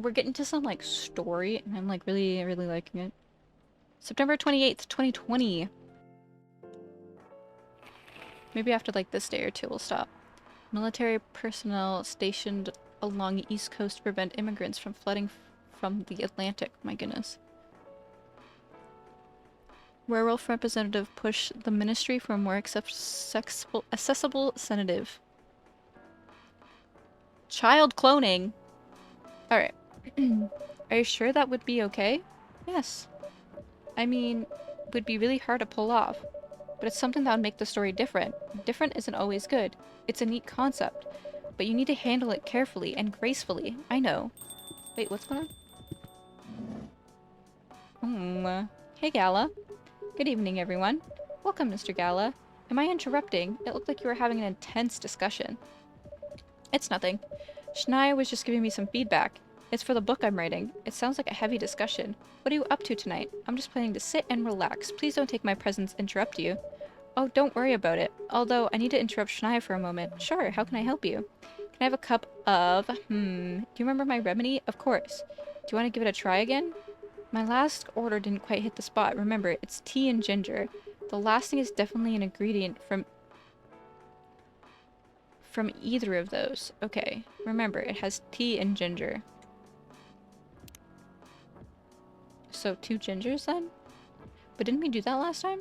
we're getting to some like story, and I'm like really, really liking it. September 28th, 2020. Maybe after like this day or two we'll stop. Military personnel stationed along the East Coast to prevent immigrants from flooding from the Atlantic. My goodness. Werewolf representative push the ministry for a more accessible sedative. Child cloning. Alright. Are you sure that would be okay? Yes. I mean, it would be really hard to pull off. But it's something that would make the story different. Different isn't always good. It's a neat concept. But you need to handle it carefully and gracefully. I know. Wait, what's going on? Hey, Gala. Good evening, everyone. Welcome, Mr. Gala. Am I interrupting? It looked like you were having an intense discussion. It's nothing. Shania was just giving me some feedback. It's for the book I'm writing. It sounds like a heavy discussion. What are you up to tonight? I'm just planning to sit and relax. Please don't take my presence interrupt you. Oh, don't worry about it. Although, I need to interrupt Shania for a moment. Sure, how can I help you? Can I have a cup of... Do you remember my remedy? Of course. Do you want to give it a try again? My last order didn't quite hit the spot. Remember, it's tea and ginger. The last thing is definitely an ingredient from either of those. Okay, remember, it has tea and ginger. So 2 gingers then? But didn't we do that last time?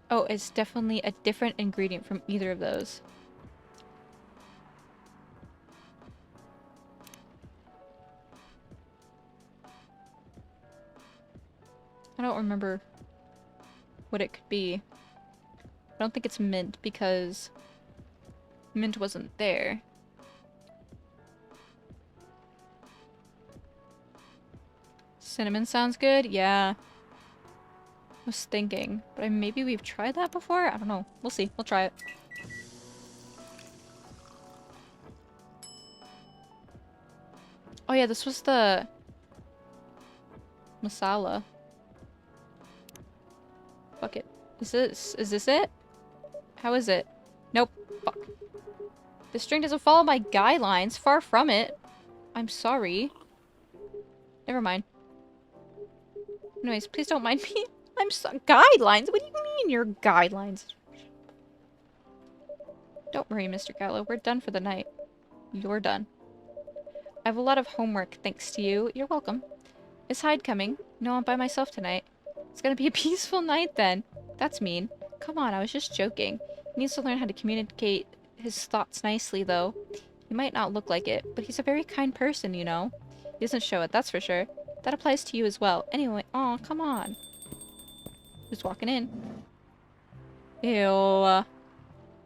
Oh, it's definitely a different ingredient from either of those. I don't remember what it could be. I don't think it's mint because mint wasn't there. Cinnamon sounds good? Yeah. I was thinking, but maybe we've tried that before? I don't know. We'll see. We'll try it. Oh yeah, this was the masala. Fuck it. Is this it? How is it? Nope. Fuck. This string doesn't follow my guidelines. Far from it. I'm sorry. Never mind. Anyways, please don't mind me. I'm so- Guidelines? What do you mean your guidelines? Don't worry, Mr. Gallo. We're done for the night. You're done. I have a lot of homework thanks to you. You're welcome. Is Hyde coming? No, I'm by myself tonight. It's gonna be a peaceful night then. That's mean. Come on, I was just joking. He needs to learn how to communicate his thoughts nicely, though. He might not look like it, but he's a very kind person, you know. He doesn't show it, that's for sure. That applies to you as well. Anyway, aw, come on. Who's walking in? Ew.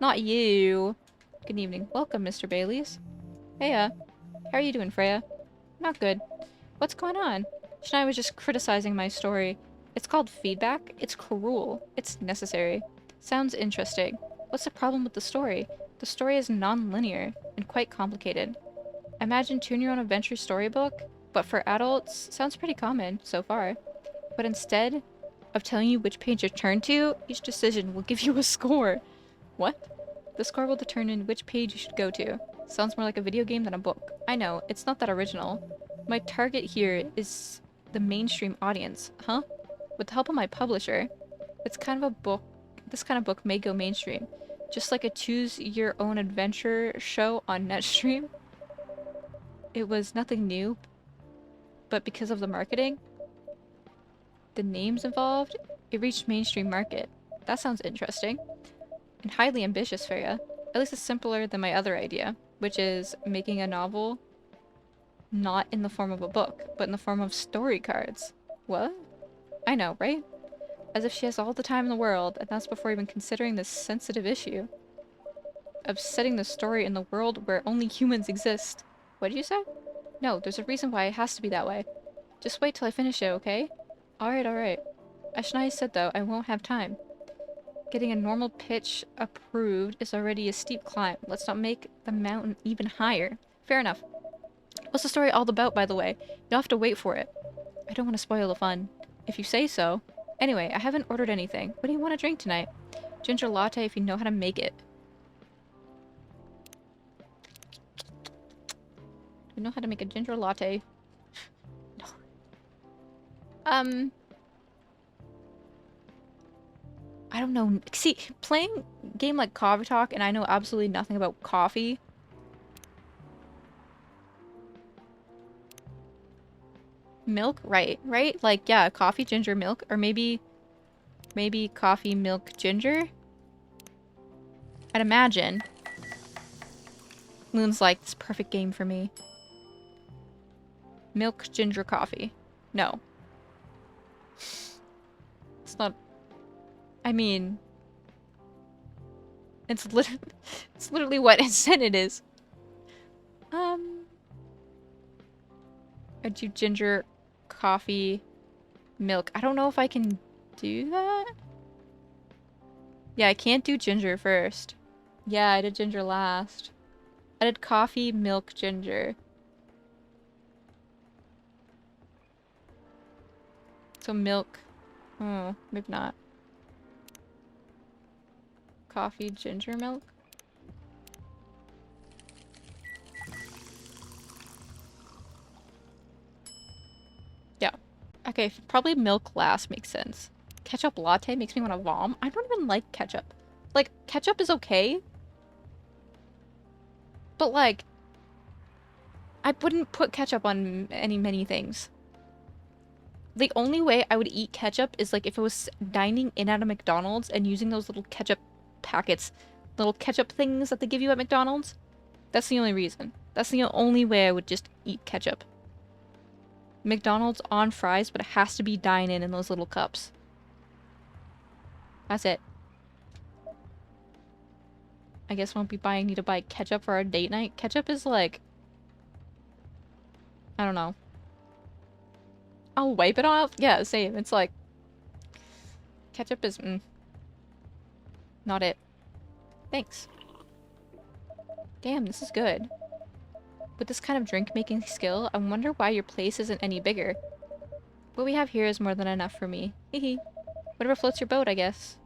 Not you. Good evening. Welcome, Mr. Baileys. Heya. How are you doing, Freya? Not good. What's going on? Shania was just criticizing my story. It's called feedback. It's cruel. It's necessary. Sounds interesting. What's the problem with the story? The story is non-linear and quite complicated. Imagine choosing your own adventure storybook, but for adults, sounds pretty common so far. But instead of telling you which page to turn to, each decision will give you a score. What? The score will determine which page you should go to. Sounds more like a video game than a book. I know, it's not that original. My target here is the mainstream audience. Huh? With the help of my publisher, this kind of book may go mainstream. Just like a choose-your-own-adventure show on Netstream. It was nothing new, but because of the marketing, the names involved, it reached mainstream market. That sounds interesting. And highly ambitious, Freya. At least it's simpler than my other idea, which is making a novel not in the form of a book, but in the form of story cards. What? I know, right? As if she has all the time in the world, and that's before even considering this sensitive issue of setting the story in the world where only humans exist. What did you say? No, there's a reason why it has to be that way. Just wait till I finish it, okay? Alright, alright. As Shania said though, I won't have time. Getting a normal pitch approved is already a steep climb. Let's not make the mountain even higher. Fair enough. What's the story all about, by the way? You'll have to wait for it. I don't want to spoil the fun. If you say so. Anyway, I haven't ordered anything. What do you want to drink tonight? Ginger latte if you know how to make it. You know how to make a ginger latte. No. I don't know. See, playing a game like Coffee Talk and I know absolutely nothing about coffee. Milk? Right. Right? Like, yeah, coffee, ginger, milk. Or maybe coffee, milk, ginger? I'd imagine. Loon's like, this perfect game for me. Milk, ginger, coffee. No. It's not... I mean... It's literally what it said it is. I do ginger, coffee, milk. I don't know if I can do that. Yeah, I can't do ginger first. Yeah, I did ginger last. I did coffee, milk, ginger. So milk. Oh, maybe not. Coffee, ginger, milk? Yeah. Okay, probably milk last makes sense. Ketchup latte makes me want to vom. I don't even like ketchup. Like, ketchup is okay. But like, I wouldn't put ketchup on many things. The only way I would eat ketchup is like if I was dining in at a McDonald's and using those little ketchup packets, little ketchup things that they give you at McDonald's. That's the only reason. That's the only way I would just eat ketchup. McDonald's on fries, but it has to be dine in those little cups. That's it. I guess won't be buying. Need to buy ketchup for our date night. Ketchup is like, I don't know. I'll wipe it off. Yeah, same. It's like ketchup is not it. Thanks. Damn, this is good. With this kind of drink-making skill, I wonder why your place isn't any bigger. What we have here is more than enough for me. Hehe. Whatever floats your boat, I guess.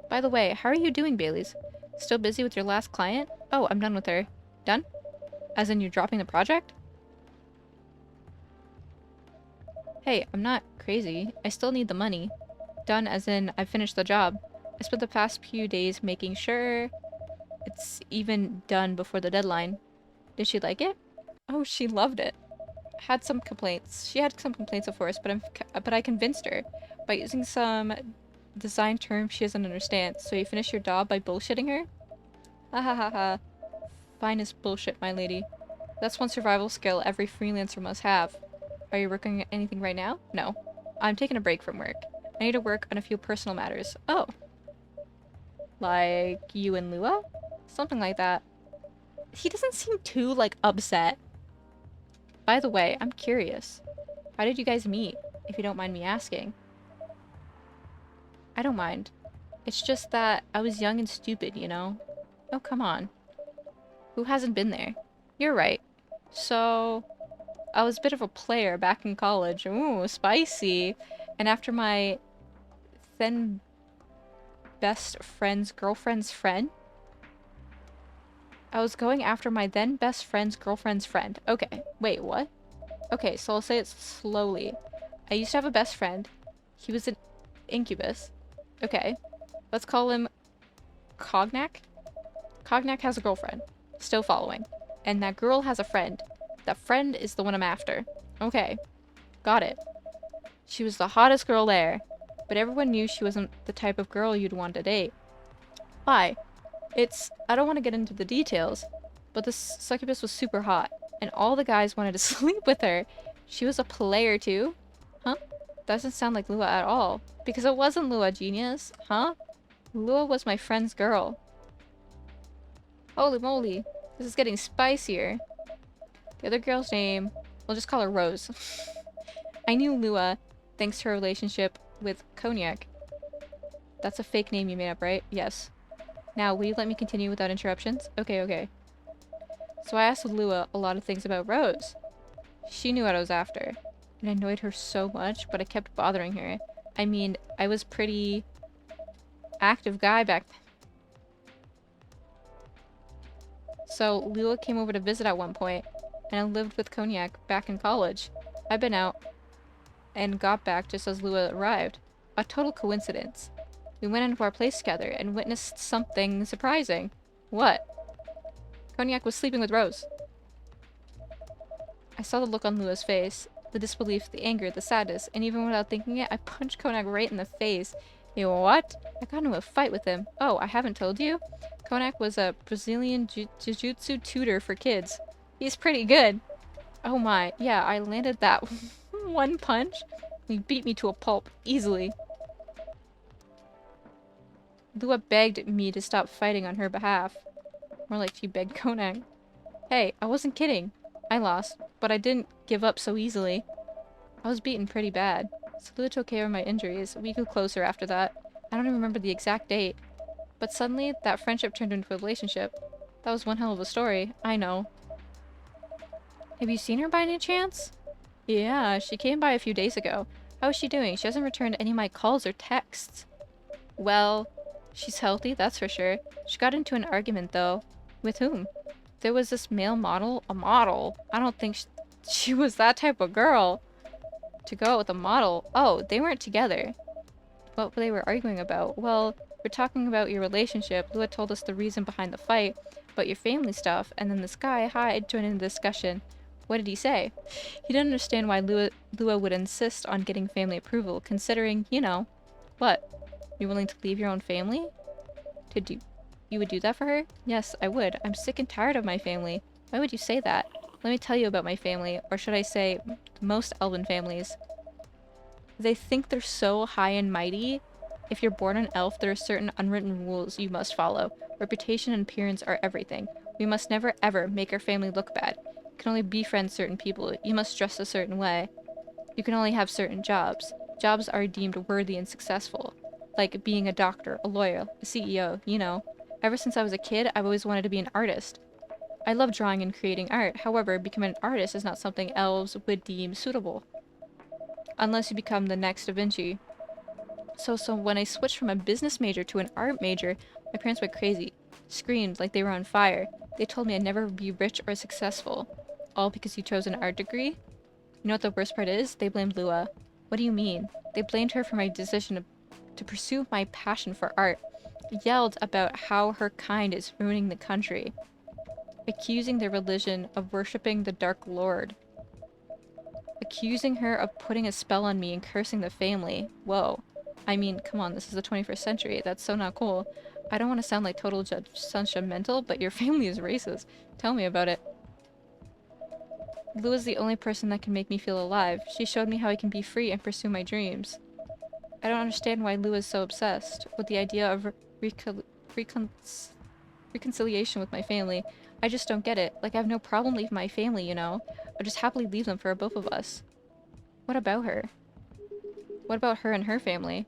By the way, how are you doing, Baileys? Still busy with your last client? Oh, I'm done with her. Done? As in you're dropping the project? Hey, I'm not crazy. I still need the money. Done as in I've finished the job. I spent the past few days making sure it's even done before the deadline. Did she like it? Oh, she loved it. Had some complaints. She had some complaints, of course, but I convinced her by using some design term she doesn't understand. So you finish your job by bullshitting her? Ha ha ha ha. Finest bullshit, my lady. That's one survival skill every freelancer must have. Are you working at anything right now? No. I'm taking a break from work. I need to work on a few personal matters. Oh. Like you and Lua? Something like that. He doesn't seem too, like, upset. By the way, I'm curious. How did you guys meet, if you don't mind me asking? I don't mind. It's just that I was young and stupid, you know? Oh, come on. Who hasn't been there? You're right. So, I was a bit of a player back in college. Ooh, spicy. And after my then best friend's girlfriend's friend, I was going after my then best friend's girlfriend's friend. Okay, wait, what? Okay, so I'll say it slowly. I used to have a best friend. He was an incubus. Okay, let's call him Cognac. Cognac has a girlfriend. Still following. And that girl has a friend. That friend is the one I'm after. Okay, got it. She was the hottest girl there, but everyone knew she wasn't the type of girl you'd want to date. Why? I don't want to get into the details, but this succubus was super hot, and all the guys wanted to sleep with her. She was a player too? Huh? Doesn't sound like Lua at all. Because it wasn't Lua, genius. Huh? Lua was my friend's girl. Holy moly. This is getting spicier. The other girl's name, we'll just call her Rose. I knew Lua thanks to her relationship with Cognac. That's a fake name you made up, right? Yes. Now, will you let me continue without interruptions? Okay, okay. So I asked Lua a lot of things about Rose. She knew what I was after. And I annoyed her so much, but I kept bothering her. I mean, I was pretty active guy back then. So Lua came over to visit at one point. and I lived with Cognac back in college. I've been out and got back just as Lua arrived. A total coincidence. We went into our place together and witnessed something surprising. What? Cognac was sleeping with Rose. I saw the look on Lua's face, the disbelief, the anger, the sadness, and even without thinking it, I punched Cognac right in the face. You what? I got into a fight with him. Oh, I haven't told you? Cognac was a Brazilian jiu-jitsu tutor for kids. He's pretty good. Oh my, yeah, I landed that one punch. He beat me to a pulp, easily. Lua begged me to stop fighting on her behalf. More like she begged Cognac. Hey, I wasn't kidding. I lost, but I didn't give up so easily. I was beaten pretty bad. So Lua took care of my injuries. We grew closer after that. I don't even remember the exact date. But suddenly, that friendship turned into a relationship. That was one hell of a story. I know. Have you seen her by any chance? Yeah, she came by a few days ago. How is she doing? She hasn't returned any of my calls or texts. Well, she's healthy, that's for sure. She got into an argument, though. With whom? There was this male model. A model? I don't think she was that type of girl. To go out with a model. Oh, they weren't together. What they were arguing about? Well, we're talking about your relationship. Lua told us the reason behind the fight, but your family stuff, and then this guy, Hyde, joined in the discussion. What did he say? He didn't understand why Lua would insist on getting family approval, considering, you know. What? You're willing to leave your own family? You would do that for her? Yes, I would. I'm sick and tired of my family. Why would you say that? Let me tell you about my family, or should I say, most elven families. They think they're so high and mighty. If you're born an elf, there are certain unwritten rules you must follow. Reputation and appearance are everything. We must never ever make our family look bad. You can only befriend certain people. You must dress a certain way. You can only have certain jobs. Jobs are deemed worthy and successful. Like being a doctor, a lawyer, a CEO, you know. Ever since I was a kid, I've always wanted to be an artist. I love drawing and creating art. However, becoming an artist is not something elves would deem suitable. Unless you become the next Da Vinci. So when I switched from a business major to an art major, my parents went crazy. Screamed like they were on fire. They told me I'd never be rich or successful. All because you chose an art degree? You know what the worst part is? They blamed Lua. What do you mean? They blamed her for my decision to pursue my passion for art. Yelled about how her kind is ruining the country. Accusing their religion of worshipping the Dark Lord. Accusing her of putting a spell on me and cursing the family. Whoa. I mean, come on, this is the 21st century. That's so not cool. I don't want to sound like total judgmental, but your family is racist. Tell me about it. Lua's the only person that can make me feel alive. She showed me how I can be free and pursue my dreams. I don't understand why Lua's so obsessed with the idea of reconciliation with my family. I just don't get it. Like, I have no problem leaving my family, you know? I'll just happily leave them for both of us. What about her? What about her and her family?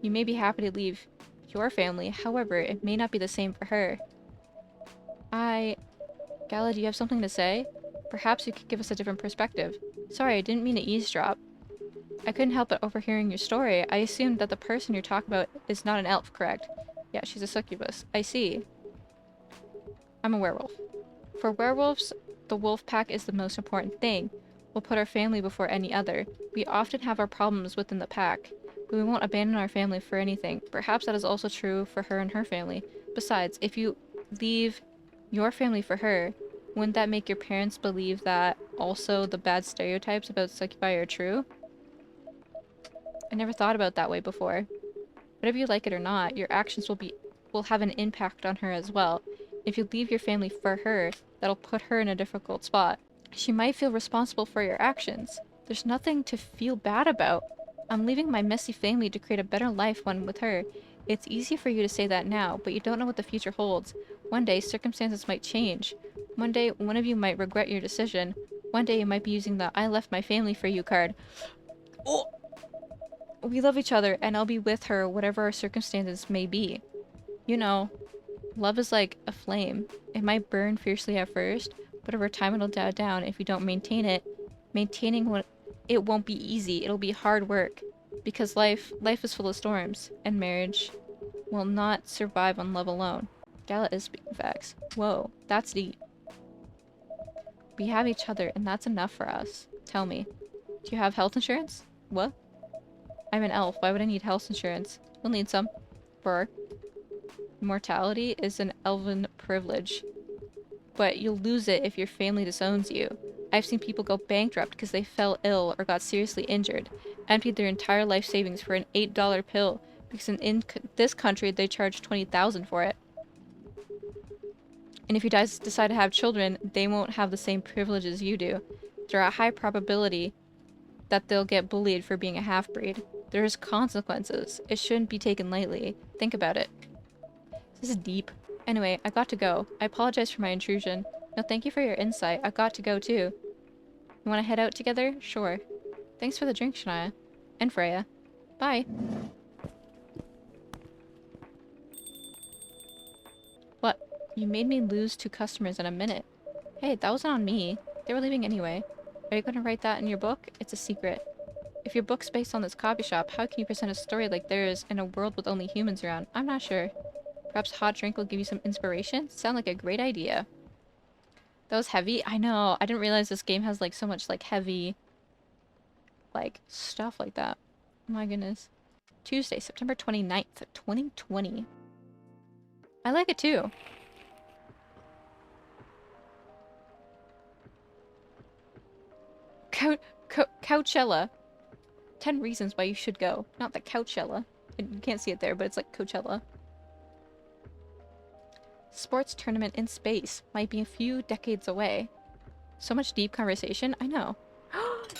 You may be happy to leave your family, however, it may not be the same for her. Gala, do you have something to say? Perhaps you could give us a different perspective. Sorry, I didn't mean to eavesdrop. I couldn't help but overhearing your story. I assumed that the person you're talking about is not an elf, correct? Yeah, she's a succubus. I see. I'm a werewolf. For werewolves, the wolf pack is the most important thing. We'll put our family before any other. We often have our problems within the pack, but we won't abandon our family for anything. Perhaps that is also true for her and her family. Besides, if you leave your family for her, wouldn't that make your parents believe that also the bad stereotypes about succubi are true? I never thought about it that way before. Whatever you like it or not, your actions will have an impact on her as well. If you leave your family for her, that'll put her in a difficult spot. She might feel responsible for your actions. There's nothing to feel bad about. I'm leaving my messy family to create a better life one with her. It's easy for you to say that now, but you don't know what the future holds. One day, circumstances might change. One day, one of you might regret your decision. One day, you might be using the I left my family for you card. Oh! We love each other, and I'll be with her whatever our circumstances may be. You know, love is like a flame. It might burn fiercely at first, but over time it'll die down if you don't maintain it. It won't be easy. It'll be hard work. Because life is full of storms, and marriage will not survive on love alone. Gala is speaking facts. Whoa, that's deep. We have each other, and that's enough for us. Tell me, do you have health insurance? What? I'm an elf. Why would I need health insurance? You'll need some. For immortality is an elven privilege. But you'll lose it if your family disowns you. I've seen people go bankrupt because they fell ill or got seriously injured, emptied their entire life savings for an $8 pill because in this country they charge $20,000 for it. And if you guys decide to have children, they won't have the same privileges you do. There are a high probability that they'll get bullied for being a half-breed. There's consequences. It shouldn't be taken lightly. Think about it. This is deep. Anyway, I got to go. I apologize for my intrusion. No, thank you for your insight. I got to go too. You want to head out together? Sure. Thanks for the drink, Shania. And Freya. Bye. What? You made me lose 2 customers in a minute. Hey, that wasn't on me. They were leaving anyway. Are you going to write that in your book? It's a secret. If your book's based on this coffee shop, how can you present a story like theirs in a world with only humans around? I'm not sure. Perhaps a hot drink will give you some inspiration? Sound like a great idea. That was heavy? I know. I didn't realize this game has like so much like heavy like stuff like that. Oh my goodness. Tuesday, September 29th, 2020. I like it too. Coachella. 10 reasons why you should go. Not the Coachella. You can't see it there, but it's like Coachella. Sports tournament in space. Might be a few decades away. So much deep conversation. I know.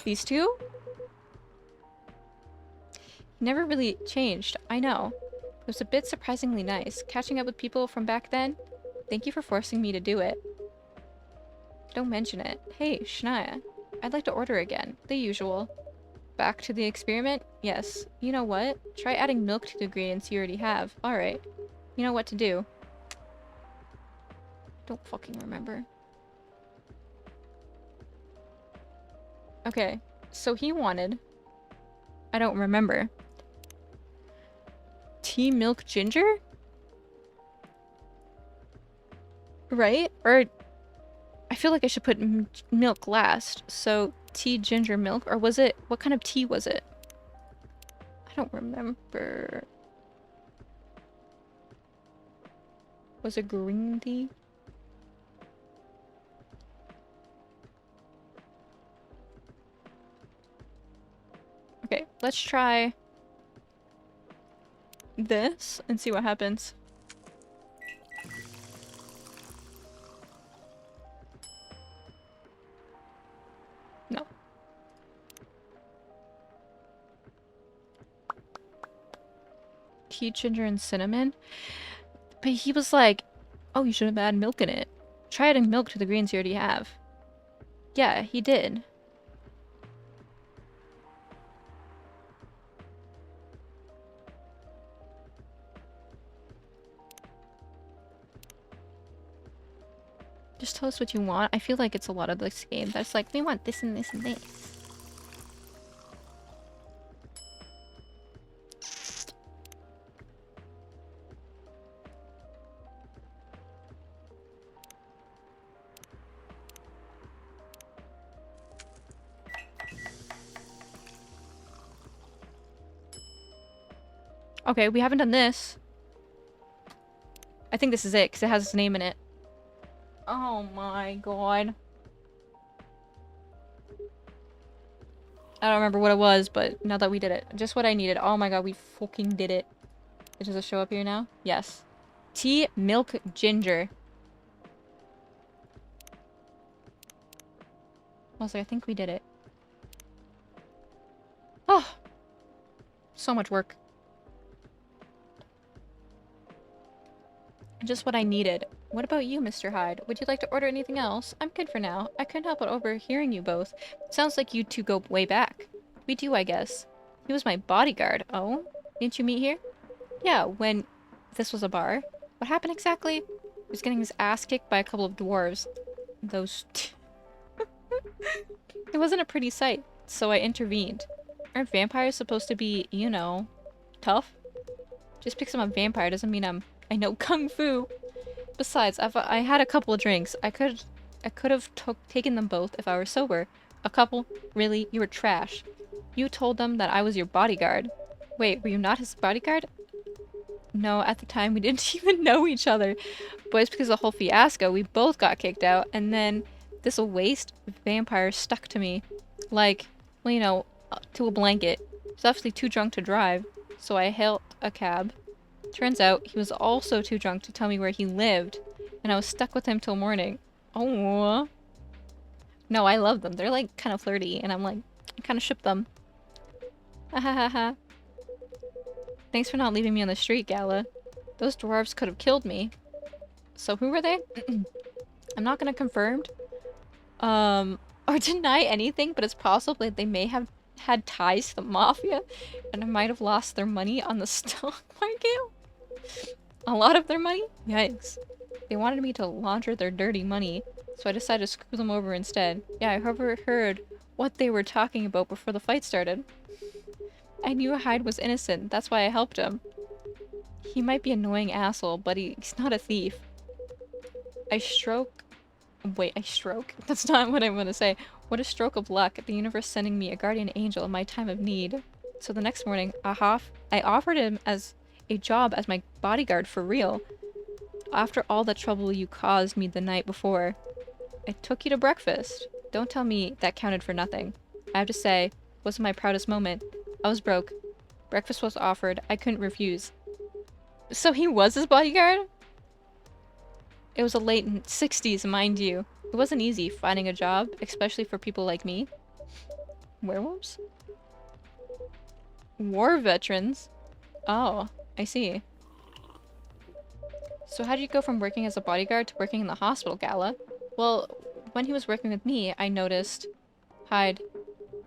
These two? Never really changed. I know. It was a bit surprisingly nice. Catching up with people from back then. Thank you for forcing me to do it. Don't mention it. Hey, Shania. I'd like to order again. The usual. Back to the experiment? Yes. You know what? Try adding milk to the ingredients you already have. Alright. You know what to do. Don't fucking remember. Okay. So he wanted... I don't remember. Tea, milk, ginger? Right? Or... I feel like I should put milk last. So, tea, ginger, milk? Or was it... What kind of tea was it? I don't remember. Was it green tea? Okay, let's try this and see what happens. No. Tea, ginger, and cinnamon? But he was like, oh, you should have added milk in it. Try adding milk to the greens you already have. Yeah, he did. Just tell us what you want. I feel like it's a lot of this game that's like, we want this and this and this. Okay, we haven't done this. I think this is it, because it has his name in it. Oh my god. I don't remember what it was, but now that we did it. Just what I needed. Oh my god, we fucking did it. Does it show up here now? Yes. Tea, milk, ginger. I was like, I think we did it. Oh! So much work. Just what I needed. What about you, Mr. Hyde? Would you like to order anything else? I'm good for now. I couldn't help but overhearing you both. Sounds like you two go way back. We do, I guess. He was my bodyguard. Oh? Didn't you meet here? Yeah, when this was a bar. What happened exactly? He was getting his ass kicked by a couple of dwarves. Those... It wasn't a pretty sight, so I intervened. Aren't vampires supposed to be, you know, tough? Just because I'm a vampire doesn't mean I know kung fu. Besides, I had a couple of drinks. I could I could have taken them both if I were sober. A couple? Really? You were trash. You told them that I was your bodyguard. Wait, were you not his bodyguard? No, at the time we didn't even know each other. But it's because of the whole fiasco, we both got kicked out, and then this waste vampire stuck to me. Like, well, you know, to a blanket. He was obviously too drunk to drive, so I hailed a cab. Turns out he was also too drunk to tell me where he lived, and I was stuck with him till morning. Oh. No, I love them. They're like kind of flirty, and I'm like, I kind of ship them. Ha ha ha ha. Thanks for not leaving me on the street, Gala. Those dwarves could have killed me. So who were they? I'm not gonna confirm or deny anything, but it's possible that they may have had ties to the mafia and I might have lost their money on the stock market. A lot of their money? Yikes. They wanted me to launder their dirty money, so I decided to screw them over instead. Yeah, I heard what they were talking about before the fight started. I knew Hyde was innocent, that's why I helped him. He might be an annoying asshole, but he's not a thief. I stroke. That's not what I'm gonna say. What a stroke of luck, the universe sending me a guardian angel in my time of need. So the next morning, I offered him as a job as my bodyguard for real. After all the trouble you caused me the night before, I took you to breakfast. Don't tell me that counted for nothing. I have to say, wasn't my proudest moment. I was broke. Breakfast was offered. I couldn't refuse. So he was his bodyguard? It was a late 60s, mind you. It wasn't easy finding a job, especially for people like me. Werewolves? War veterans? Oh, I see. So how did you go from working as a bodyguard to working in the hospital, Gala? Well, when he was working with me, I noticed... Hyde.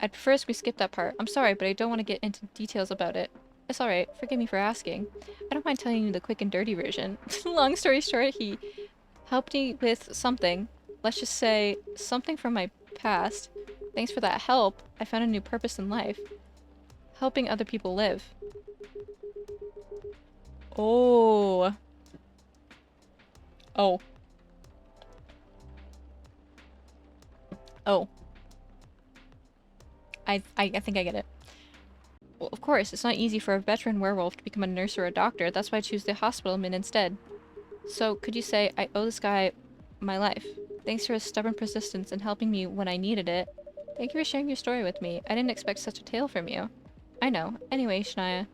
At first we skipped that part. I'm sorry, but I don't want to get into details about it. It's alright. Forgive me for asking. I don't mind telling you the quick and dirty version. Long story short, he helped me with something. Let's just say, something from my past. Thanks for that help, I found a new purpose in life. Helping other people live. Oh. Oh. Oh. I think I get it. Well, of course, it's not easy for a veteran werewolf to become a nurse or a doctor. That's why I choose the hospital admin instead. So, could you say, I owe this guy my life. Thanks for his stubborn persistence in helping me when I needed it. Thank you for sharing your story with me. I didn't expect such a tale from you. I know. Anyway, Shania,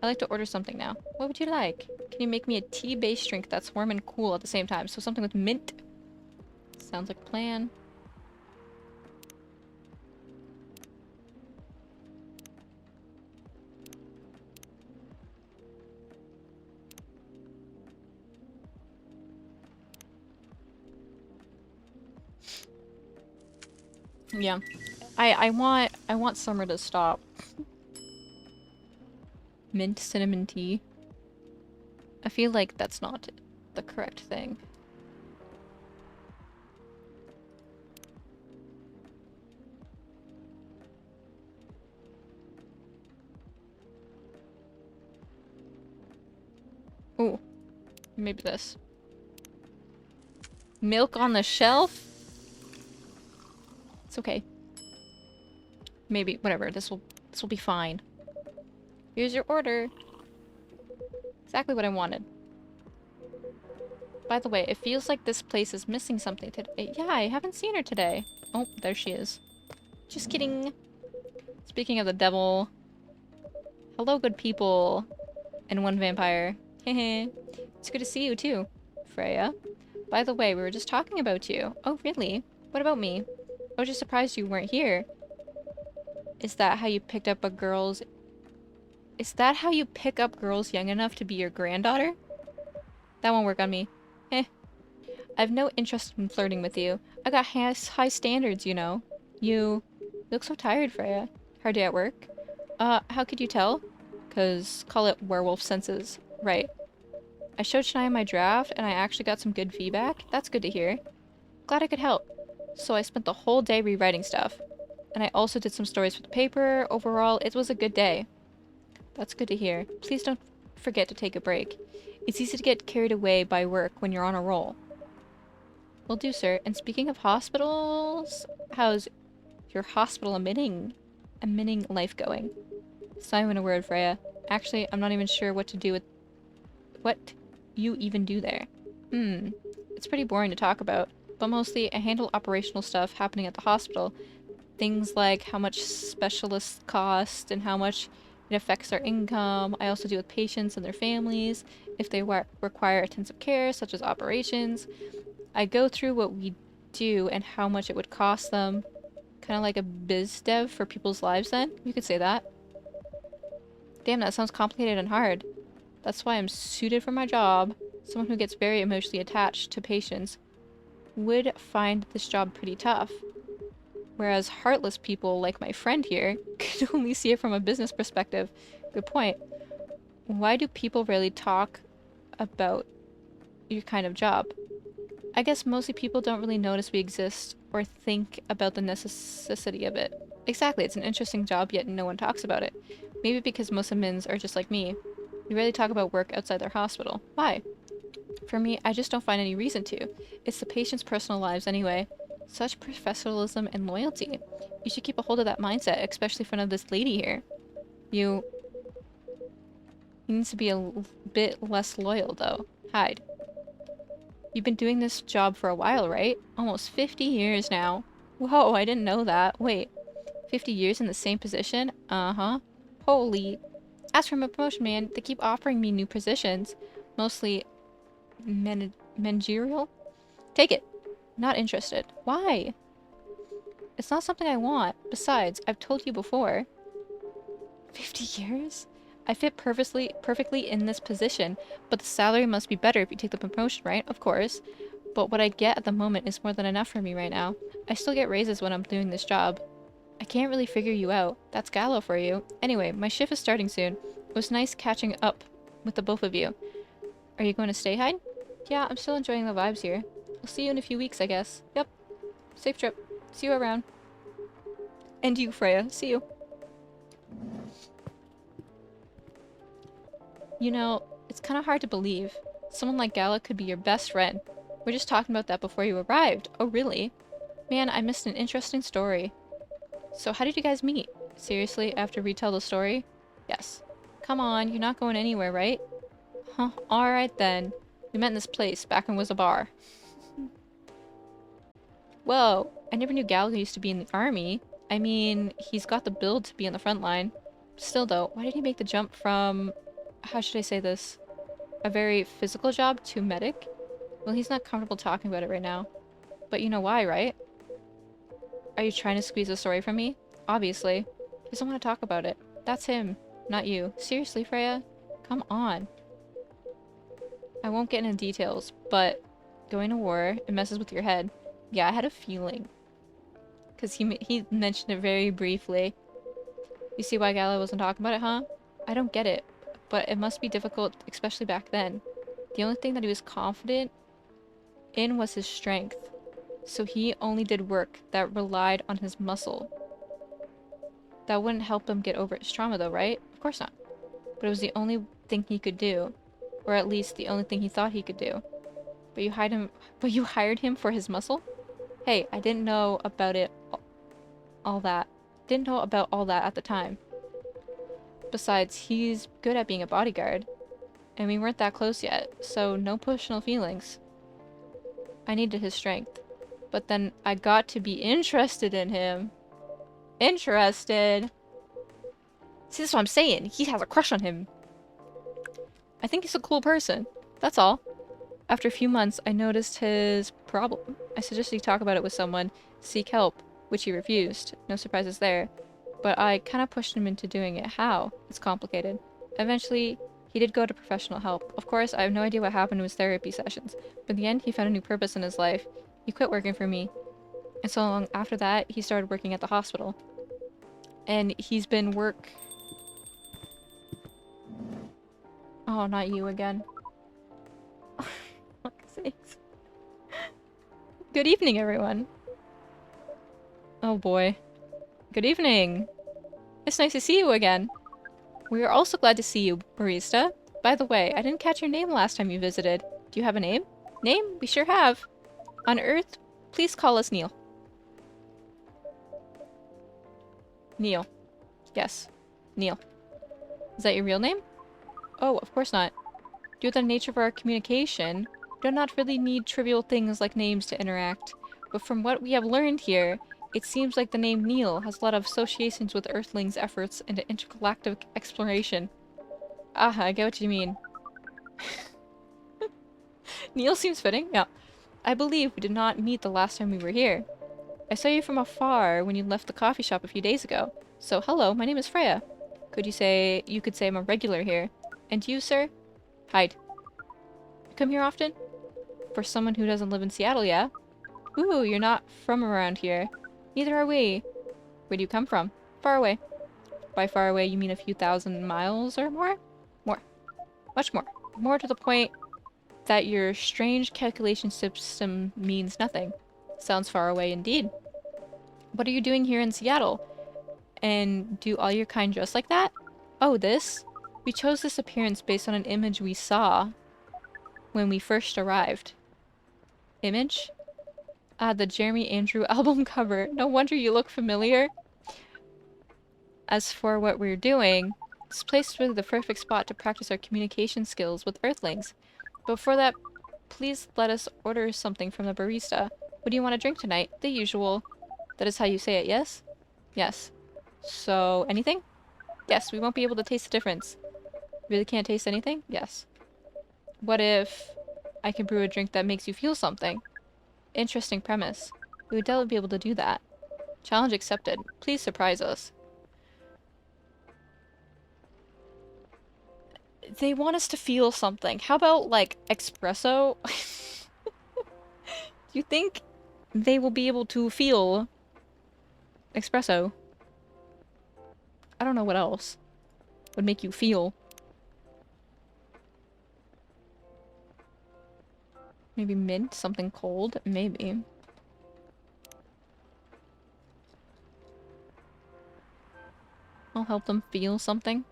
I'd like to order something now. What would you like? Can you make me a tea-based drink that's warm and cool at the same time? So something with mint. Sounds like a plan. Yeah. I want summer to stop. Mint cinnamon tea. I feel like that's not the correct thing. Ooh. Maybe this. Milk on the shelf? It's okay. Maybe, whatever. This will be fine. Here's your order. Exactly what I wanted. By the way, it feels like this place is missing something today. Yeah, I haven't seen her today. Oh, there she is. Just kidding. Speaking of the devil. Hello, good people. And one vampire. Hehe. It's good to see you too, Freya. By the way, we were just talking about you. Oh, really? What about me? I was just surprised you weren't here. Is that how you picked up a girl's... Is that how you pick up girls young enough to be your granddaughter? That won't work on me. Eh. I have no interest in flirting with you. I got high standards, you know. You look so tired, Freya. Hard day at work? How could you tell? 'Cause call it werewolf senses. Right. I showed Shania my draft, and I actually got some good feedback. That's good to hear. Glad I could help. So I spent the whole day rewriting stuff. And I also did some stories for the paper. Overall, it was a good day. That's good to hear. Please don't forget to take a break. It's easy to get carried away by work when you're on a roll. Will do, sir. And speaking of hospitals, how's your hospital admitting life going? It's not even a word, Freya. Actually, I'm not even sure what to do with what you even do there. It's pretty boring to talk about, but mostly I handle operational stuff happening at the hospital. Things like how much specialists cost and how much it affects their income. I also deal with patients and their families if they require intensive care, such as operations. I go through what we do and how much it would cost them. Kind of like a biz dev for people's lives then? You could say that. Damn, that sounds complicated and hard. That's why I'm suited for my job. Someone who gets very emotionally attached to patients would find this job pretty tough. Whereas heartless people like my friend here could only see it from a business perspective. Good point. Why do people really talk about your kind of job? I guess mostly people don't really notice we exist or think about the necessity of it. Exactly, it's an interesting job, yet no one talks about it. Maybe because most admins are just like me. We rarely talk about work outside their hospital. Why? For me, I just don't find any reason to. It's the patients' personal lives anyway. Such professionalism and loyalty. You should keep a hold of that mindset, especially in front of this lady here. You needs to be a bit less loyal, though. Hide. You've been doing this job for a while, right? Almost 50 years now. Whoa, I didn't know that. Wait, 50 years in the same position? Uh-huh. Holy. Ask for my promotion, man. They keep offering me new positions. Mostly managerial? Take it. Not interested. Why? It's not something I want. Besides, I've told you before. 50 years? I fit perfectly in this position, but the salary must be better if you take the promotion, right? Of course. But what I get at the moment is more than enough for me right now. I still get raises when I'm doing this job. I can't really figure you out. That's Gallo for you. Anyway, my shift is starting soon. It was nice catching up with the both of you. Are you going to stay, Hyde? Yeah, I'm still enjoying the vibes here. I'll see you in a few weeks, I guess. Yep. Safe trip. See you around. And you, Freya. See you. You know, it's kind of hard to believe. Someone like Gala could be your best friend. We are just talking about that before you arrived. Oh, really? Man, I missed an interesting story. So how did you guys meet? Seriously, I have to retell the story? Yes. Come on, you're not going anywhere, right? Huh, alright then. We met in this place, back when it was a bar. Whoa, I never knew Gallagher used to be in the army. I mean, he's got the build to be on the front line. Still though, why did he make the jump from... how should I say this? A very physical job to medic? Well, he's not comfortable talking about it right now. But you know why, right? Are you trying to squeeze a story from me? Obviously. He doesn't want to talk about it. That's him, not you. Seriously, Freya? Come on. I won't get into details, but going to war, it messes with your head. Yeah, I had a feeling. Because he mentioned it very briefly. You see why Gala wasn't talking about it, huh? I don't get it, but it must be difficult, especially back then. The only thing that he was confident in was his strength. So he only did work that relied on his muscle. That wouldn't help him get over his trauma though, right? Of course not. But it was the only thing he could do. Or at least the only thing he thought he could do. But you hired him for his muscle? Hey, I didn't know about all that. Didn't know about all that at the time. Besides, he's good at being a bodyguard. And we weren't that close yet, so no personal feelings. I needed his strength. But then I got to be interested in him. Interested? See, that's what I'm saying. He has a crush on him. I think he's a cool person. That's all. After a few months, I noticed his problem. I suggested he talk about it with someone, seek help, which he refused. No surprises there. But I kind of pushed him into doing it. How? It's complicated. Eventually, he did go to professional help. Of course, I have no idea what happened to his therapy sessions. But in the end, he found a new purpose in his life. He quit working for me. And so long after that, he started working at the hospital. And he's been Oh, not you again. Fuck's sakes. Good evening, everyone. Oh boy. Good evening. It's nice to see you again. We are also glad to see you, barista. By the way, I didn't catch your name last time you visited. Do you have a name? Name? We sure have. On Earth, please call us Neil. Neil. Yes. Neil. Is that your real name? Oh, of course not. Due to the nature of our communication, we do not really need trivial things like names to interact. But from what we have learned here, it seems like the name Neil has a lot of associations with Earthlings' efforts into intergalactic exploration. Ah, I get what you mean. Neil seems fitting, yeah. I believe we did not meet the last time we were here. I saw you from afar when you left the coffee shop a few days ago. So, hello, my name is Freya. You could say I'm a regular here. And you, sir? Hyde. You come here often? For someone who doesn't live in Seattle, yeah? Ooh, you're not from around here. Neither are we. Where do you come from? Far away. By far away, you mean a few thousand miles or more? More. Much more. More to the point that your strange calculation system means nothing. Sounds far away indeed. What are you doing here in Seattle? And do all your kind dress like that? Oh, this? We chose this appearance based on an image we saw when we first arrived. Image? Ah, the Jeremy Andrew album cover. No wonder you look familiar. As for what we're doing, this place is really the perfect spot to practice our communication skills with Earthlings. But before that, please let us order something from the barista. What do you want to drink tonight? The usual. That is how you say it, yes? Yes. So, anything? Yes, we won't be able to taste the difference. Really can't taste anything? Yes. What if I can brew a drink that makes you feel something? Interesting premise. We would definitely be able to do that. Challenge accepted. Please surprise us. They want us to feel something. How about, like, espresso? Do you think they will be able to feel espresso? I don't know what else would make you feel. Maybe mint? Something cold? Maybe. I'll help them feel something.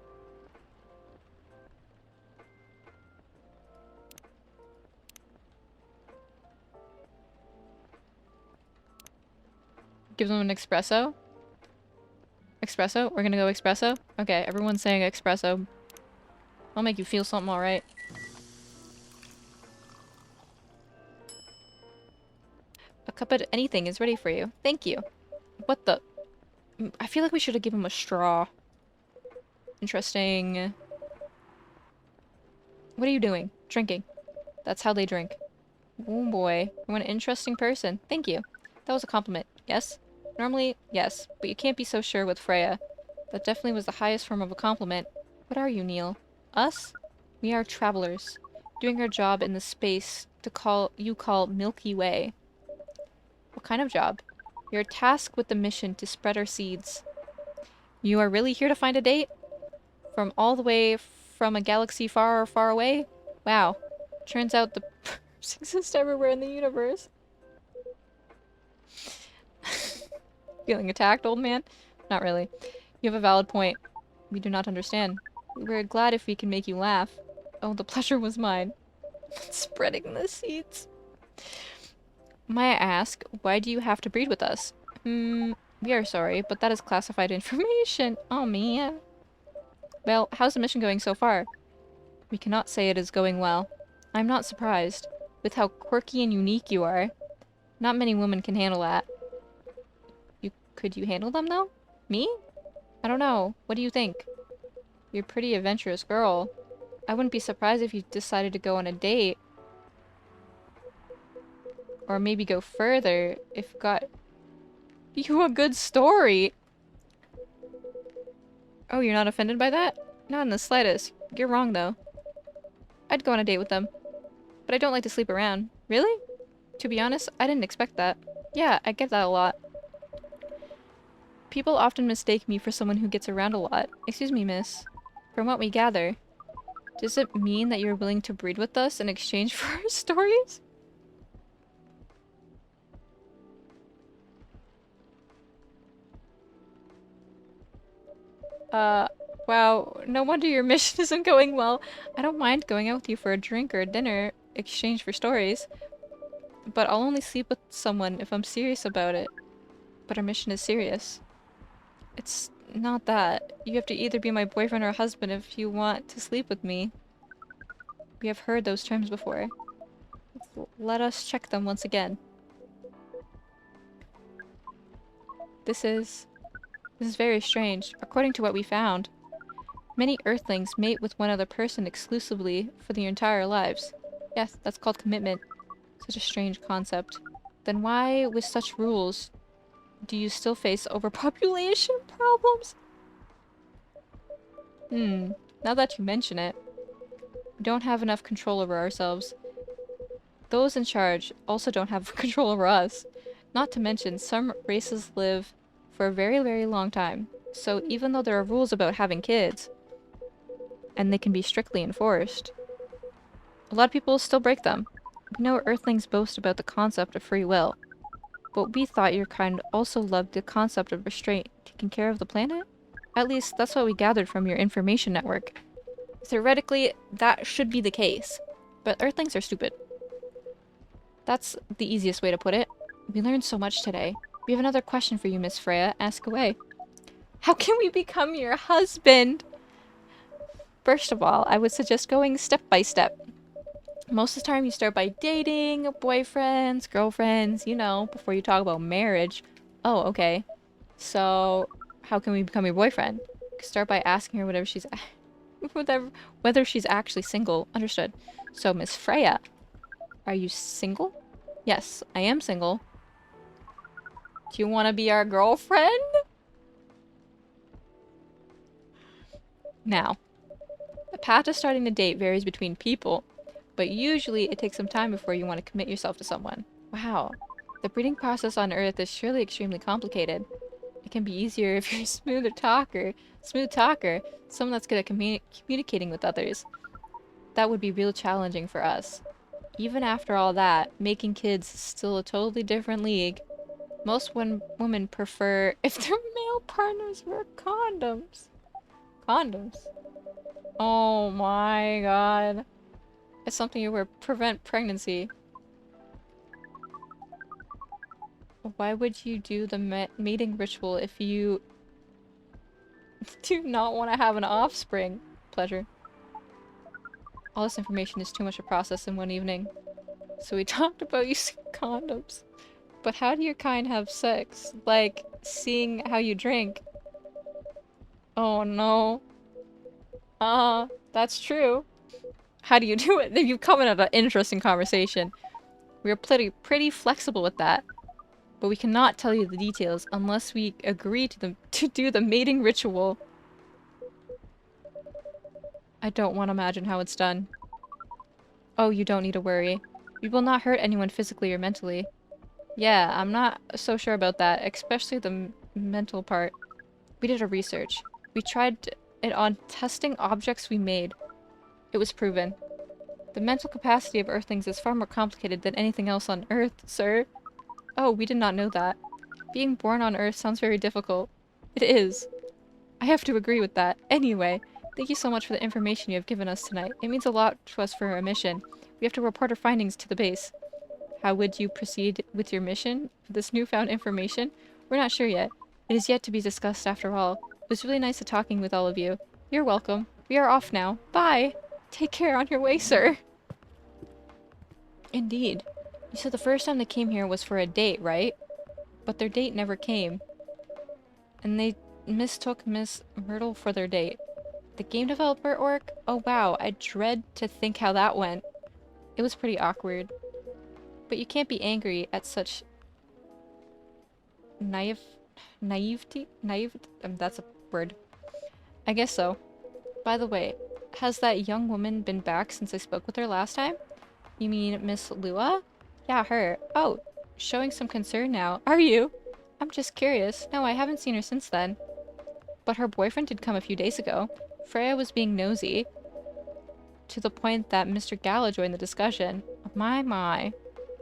Give them an espresso? Espresso? We're gonna go espresso? Okay, everyone's saying espresso. I'll make you feel something alright. A cup of anything is ready for you. Thank you. What the? I feel like we should have given him a straw. Interesting. What are you doing? Drinking. That's how they drink. Oh boy. You're an interesting person. Thank you. That was a compliment. Yes? Normally, yes. But you can't be so sure with Freya. That definitely was the highest form of a compliment. What are you, Neil? Us? We are travelers. Doing our job in the space you call Milky Way. What kind of job? You're tasked with the mission to spread our seeds. You are really here to find a date? From all the way from a galaxy far, far away? Wow. Turns out the exist everywhere in the universe. Feeling attacked, old man? Not really. You have a valid point. We do not understand. We're glad if we can make you laugh. Oh, the pleasure was mine. Spreading the seeds. May I ask, why do you have to breed with us? We are sorry, but that is classified information. Oh, man. Well, how's the mission going so far? We cannot say it is going well. I'm not surprised. With how quirky and unique you are. Not many women can handle that. Could you handle them, though? Me? I don't know. What do you think? You're a pretty adventurous girl. I wouldn't be surprised if you decided to go on a date. Or maybe go further if got you a good story. Oh, you're not offended by that? Not in the slightest. You're wrong, though. I'd go on a date with them. But I don't like to sleep around. Really? To be honest, I didn't expect that. Yeah, I get that a lot. People often mistake me for someone who gets around a lot. Excuse me, miss. From what we gather, does it mean that you're willing to breed with us in exchange for our stories? Wow, no wonder your mission isn't going well. I don't mind going out with you for a drink or a dinner, exchange for stories. but I'll only sleep with someone if I'm serious about it. But our mission is serious. It's not that. You have to either be my boyfriend or husband if you want to sleep with me. We have heard those terms before. Let us check them once again. This is very strange. According to what we found, many Earthlings mate with one other person exclusively for their entire lives. Yes, that's called commitment. Such a strange concept. Then why, with such rules, do you still face overpopulation problems? Now that you mention it, we don't have enough control over ourselves. Those in charge also don't have control over us. Not to mention, some races live for a very, very long time. So even though there are rules about having kids, and they can be strictly enforced, a lot of people still break them. We know Earthlings boast about the concept of free will, but we thought your kind also loved the concept of restraint, taking care of the planet? At least, that's what we gathered from your information network. Theoretically, that should be the case, but Earthlings are stupid. That's the easiest way to put it. We learned so much today. We have another question for you, Miss Freya. Ask away. How can we become your husband? First of all, I would suggest going step by step. Most of the time you start by dating, boyfriends, girlfriends, you know, before you talk about marriage. Oh, okay. So, how can we become your boyfriend? Start by asking her whether she's actually single. Understood. So, Miss Freya, are you single? Yes, I am single. Do you want to be our girlfriend? Now, the path to starting a date varies between people, but usually it takes some time before you want to commit yourself to someone. Wow. The breeding process on Earth is surely extremely complicated. It can be easier if you're a smooth talker, someone that's good at communicating with others. That would be real challenging for us. Even after all that, making kids is still a totally different league. Most women prefer if their male partners wear condoms. Condoms? Oh my god. It's something you wear to prevent pregnancy. Why would you do the mating ritual if you do not want to have an offspring? Pleasure. All this information is too much to process in one evening. So we talked about using condoms. But how do your kind have sex? Like, seeing how you drink. Oh no. That's true. How do you do it? You've come in at an interesting conversation. We are pretty flexible with that. But we cannot tell you the details unless we agree to do the mating ritual. I don't want to imagine how it's done. Oh, you don't need to worry. We will not hurt anyone physically or mentally. Yeah, I'm not so sure about that, especially the mental part. We did our research. We tried it on testing objects we made. It was proven. The mental capacity of Earthlings is far more complicated than anything else on Earth, sir. Oh, we did not know that. Being born on Earth sounds very difficult. It is. I have to agree with that. Anyway, thank you so much for the information you have given us tonight. It means a lot to us for our mission. We have to report our findings to the base. How would you proceed with your mission? This newfound information? We're not sure yet. It is yet to be discussed after all. It was really nice talking with all of you. You're welcome. We are off now. Bye! Take care on your way, sir. Indeed. You said the first time they came here was for a date, right? But their date never came. And they mistook Miss Myrtle for their date. The game developer orc? Oh wow, I dread to think how that went. It was pretty awkward. But you can't be angry at such naivety? That's a word. I guess so. By the way, has that young woman been back since I spoke with her last time? You mean Miss Lua? Yeah, her. Oh, showing some concern now. Are you? I'm just curious. No, I haven't seen her since then. But her boyfriend did come a few days ago. Freya was being nosy. To the point that Mr. Gala joined the discussion. My.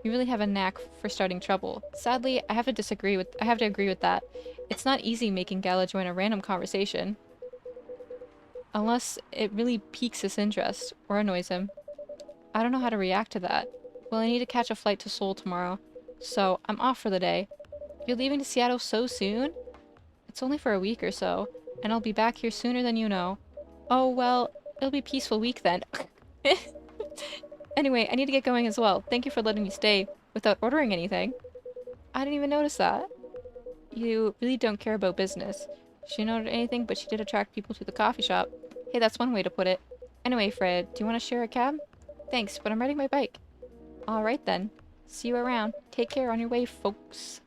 You really have a knack for starting trouble. Sadly, I have to agree with that. It's not easy making Gala join a random conversation. Unless it really piques his interest, or annoys him. I don't know how to react to that. Well, I need to catch a flight to Seoul tomorrow, so I'm off for the day. You're leaving to Seattle so soon? It's only for a week or so, and I'll be back here sooner than you know. Oh, well, it'll be a peaceful week then. Anyway, I need to get going as well. Thank you for letting me stay without ordering anything. I didn't even notice that. You really don't care about business. She didn't order anything, but she did attract people to the coffee shop. Hey, that's one way to put it. Anyway, Fred, do you want to share a cab? Thanks, but I'm riding my bike. Alright then. See you around. Take care on your way, folks.